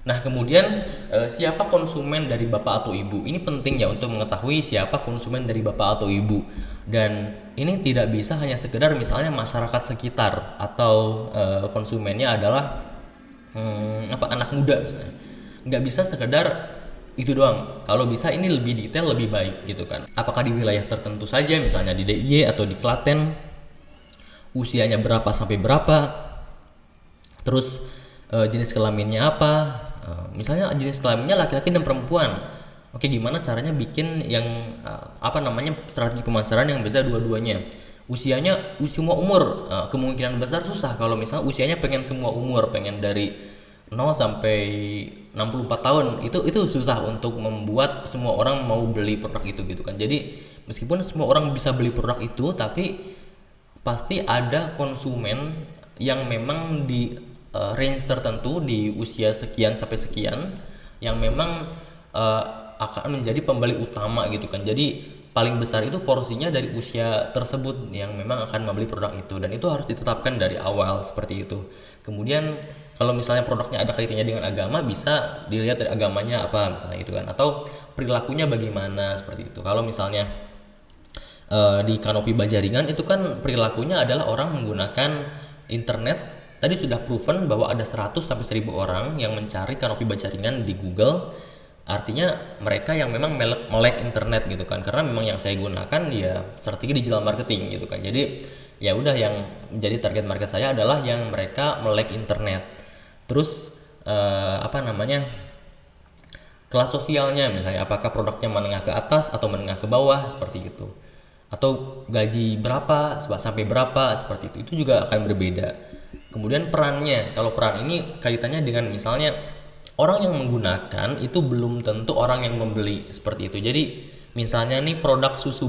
Nah, kemudian siapa konsumen dari bapak atau ibu? Ini penting ya untuk mengetahui siapa konsumen dari bapak atau ibu. Dan ini tidak bisa hanya sekedar misalnya masyarakat sekitar atau konsumennya adalah anak muda misalnya. Nggak bisa sekedar itu doang. Kalau bisa ini lebih detail lebih baik gitu kan. Apakah di wilayah tertentu saja misalnya di DIY atau di Klaten, usianya berapa sampai berapa, terus jenis kelaminnya apa. Misalnya jenis kelaminnya laki-laki dan perempuan. Oke, gimana caranya bikin yang strategi pemasaran yang bisa dua-duanya. Usianya semua umur, kemungkinan besar susah kalau misalnya usianya pengen semua umur, pengen dari 0 sampai 64 tahun. Itu susah untuk membuat semua orang mau beli produk itu gitu kan. Jadi meskipun semua orang bisa beli produk itu, tapi pasti ada konsumen yang memang di range tertentu di usia sekian sampai sekian yang memang uh, akan menjadi pembeli utama gitu kan. Jadi paling besar itu porsinya dari usia tersebut yang memang akan membeli produk itu, dan itu harus ditetapkan dari awal seperti itu. Kemudian kalau misalnya produknya ada kaitannya dengan agama, bisa dilihat dari agamanya apa misalnya itu kan, atau perilakunya bagaimana seperti itu. Kalau misalnya di Kanopi Bajaringan itu kan perilakunya adalah orang menggunakan internet. Tadi sudah proven bahwa ada 100 sampai 1000 orang yang mencari Kanopi Bajaringan di Google. Artinya mereka yang memang melek internet gitu kan. Karena memang yang saya gunakan ya strategi digital marketing gitu kan. Jadi ya udah, yang menjadi target market saya adalah yang mereka melek internet. Terus kelas sosialnya misalnya apakah produknya menengah ke atas atau menengah ke bawah seperti itu, atau gaji berapa sampai berapa seperti itu juga akan berbeda. Kemudian perannya, kalau peran ini kaitannya dengan misalnya orang yang menggunakan itu belum tentu orang yang membeli seperti itu. Jadi misalnya nih produk susu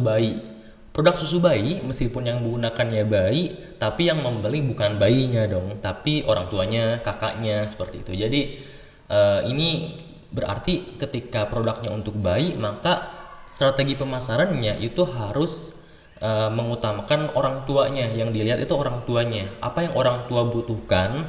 bayi meskipun yang menggunakannya bayi, tapi yang membeli bukan bayinya dong, tapi orang tuanya, kakaknya seperti itu. Jadi ini berarti ketika produknya untuk bayi, maka strategi pemasarannya itu harus mengutamakan orang tuanya. Yang dilihat itu orang tuanya, apa yang orang tua butuhkan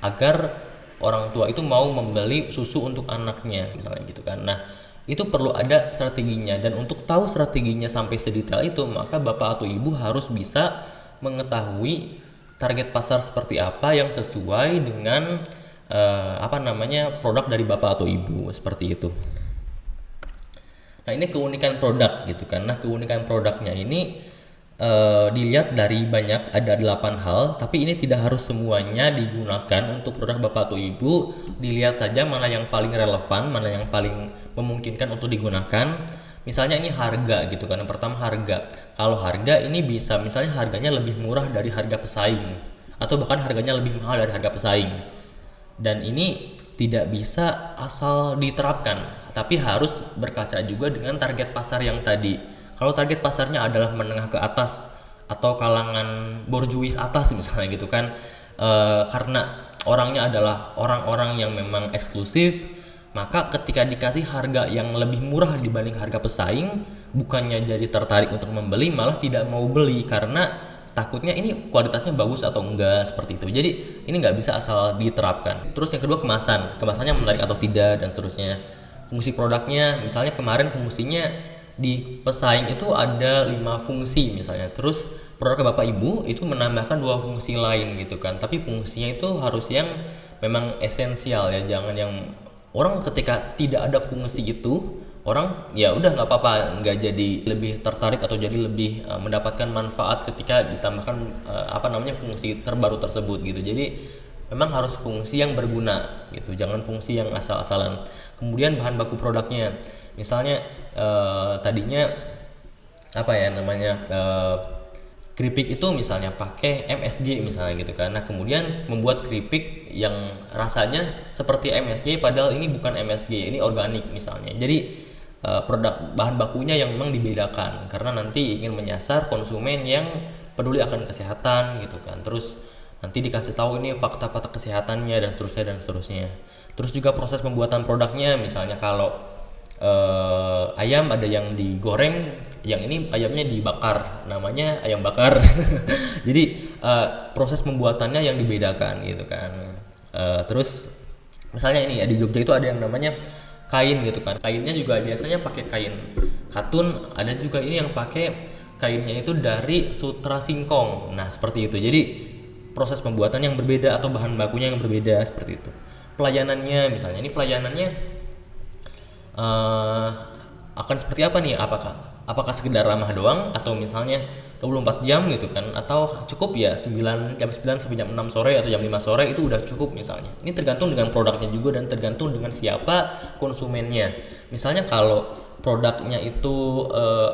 agar orang tua itu mau membeli susu untuk anaknya misalnya gitu kan. Nah, itu perlu ada strateginya, dan untuk tahu strateginya sampai sedetail itu, maka bapak atau ibu harus bisa mengetahui target pasar seperti apa yang sesuai dengan produk dari bapak atau ibu seperti itu. Nah, ini keunikan produk gitu kan. Nah, keunikan produknya ini dilihat dari banyak, ada 8 hal, tapi ini tidak harus semuanya digunakan untuk produk bapak atau ibu. Dilihat saja mana yang paling relevan, mana yang paling memungkinkan untuk digunakan. Misalnya ini harga gitu kan. Yang pertama harga. Kalau harga ini bisa misalnya harganya lebih murah dari harga pesaing, atau bahkan harganya lebih mahal dari harga pesaing. Dan ini tidak bisa asal diterapkan, tapi harus berkaca juga dengan target pasar yang tadi. Kalau target pasarnya adalah menengah ke atas atau kalangan borjuis atas misalnya gitu kan, karena orangnya adalah orang-orang yang memang eksklusif, maka ketika dikasih harga yang lebih murah dibanding harga pesaing, bukannya jadi tertarik untuk membeli, malah tidak mau beli karena takutnya ini kualitasnya bagus atau enggak seperti itu. Jadi ini nggak bisa asal diterapkan. Terus yang kedua, kemasannya menarik atau tidak, dan seterusnya. Fungsi produknya, misalnya kemarin fungsinya di pesaing itu ada 5 fungsi misalnya, terus produk bapak ibu itu menambahkan 2 fungsi lain gitu kan, tapi fungsinya itu harus yang memang esensial ya, jangan yang orang ketika tidak ada fungsi itu, orang ya udah nggak apa-apa, nggak jadi lebih tertarik atau jadi lebih mendapatkan manfaat ketika ditambahkan fungsi terbaru tersebut gitu. Jadi memang harus fungsi yang berguna gitu, jangan fungsi yang asal-asalan. Kemudian bahan baku produknya, misalnya tadinya keripik itu misalnya pakai MSG misalnya gitu kan. Nah, kemudian membuat keripik yang rasanya seperti MSG padahal ini bukan MSG, ini organik misalnya. Jadi produk bahan bakunya yang memang dibedakan karena nanti ingin menyasar konsumen yang peduli akan kesehatan gitu kan. Terus nanti dikasih tahu ini fakta-fakta kesehatannya dan seterusnya. Terus juga proses pembuatan produknya, misalnya kalau ayam ada yang digoreng, yang ini ayamnya dibakar, namanya ayam bakar. Jadi proses pembuatannya yang dibedakan gitu kan. Terus Misalnya ini ya, di Jogja itu ada yang namanya kain gitu kan. Kainnya juga biasanya pakai kain katun, ada juga ini yang pakai kainnya itu dari sutra singkong. Nah, seperti itu. Jadi proses pembuatan yang berbeda atau bahan bakunya yang berbeda seperti itu. Pelayanannya misalnya ini pelayanannya eh, akan seperti apa nih? Apakah sekedar ramah doang atau misalnya 24 jam gitu kan, atau cukup ya 9 sampai jam 6 sore atau jam 5 sore itu udah cukup misalnya. Ini tergantung dengan produknya juga dan tergantung dengan siapa konsumennya. Misalnya kalau produknya itu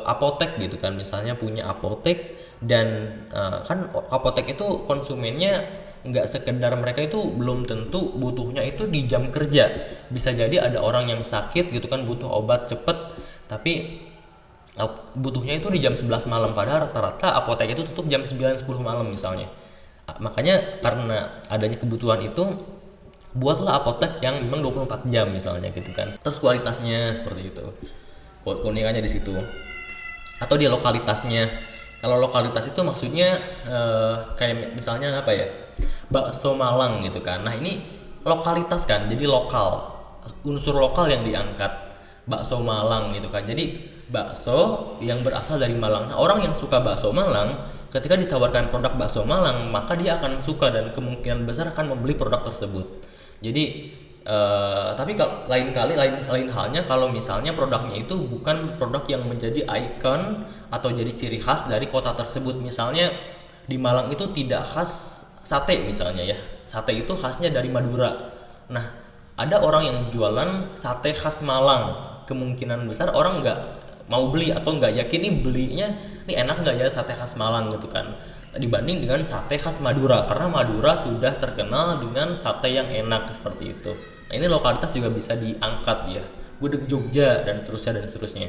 apotek gitu kan, misalnya punya apotek dan kan apotek itu konsumennya nggak sekedar mereka itu belum tentu butuhnya itu di jam kerja. Bisa jadi ada orang yang sakit gitu kan butuh obat cepet tapi butuhnya itu di jam 11 malam, padahal rata-rata apotek itu tutup jam 9-10 malam misalnya. Makanya karena adanya kebutuhan itu buatlah apotek yang memang 24 jam misalnya gitu kan. Terus kualitasnya seperti itu. Keunikannya di situ. Atau di lokalitasnya. Kalau lokalitas itu maksudnya kayak misalnya apa ya? Bakso Malang gitu kan. Nah, ini lokalitas kan, jadi lokal. Unsur lokal yang diangkat. Bakso Malang gitu kan. Jadi bakso yang berasal dari Malang. Nah, orang yang suka bakso Malang ketika ditawarkan produk bakso Malang, maka dia akan suka dan kemungkinan besar akan membeli produk tersebut. Jadi tapi lain halnya kalau misalnya produknya itu bukan produk yang menjadi ikon atau jadi ciri khas dari kota tersebut. Misalnya di Malang itu tidak khas sate misalnya ya. Sate itu khasnya dari Madura. Nah, ada orang yang jualan sate khas Malang. Kemungkinan besar orang nggak mau beli atau nggak yakin nih belinya nih enak nggak ya sate khas Malang gitu kan, dibanding dengan sate khas Madura karena Madura sudah terkenal dengan sate yang enak seperti itu. Nah, ini lokalitas juga bisa diangkat ya, gudeg Jogja dan seterusnya dan seterusnya.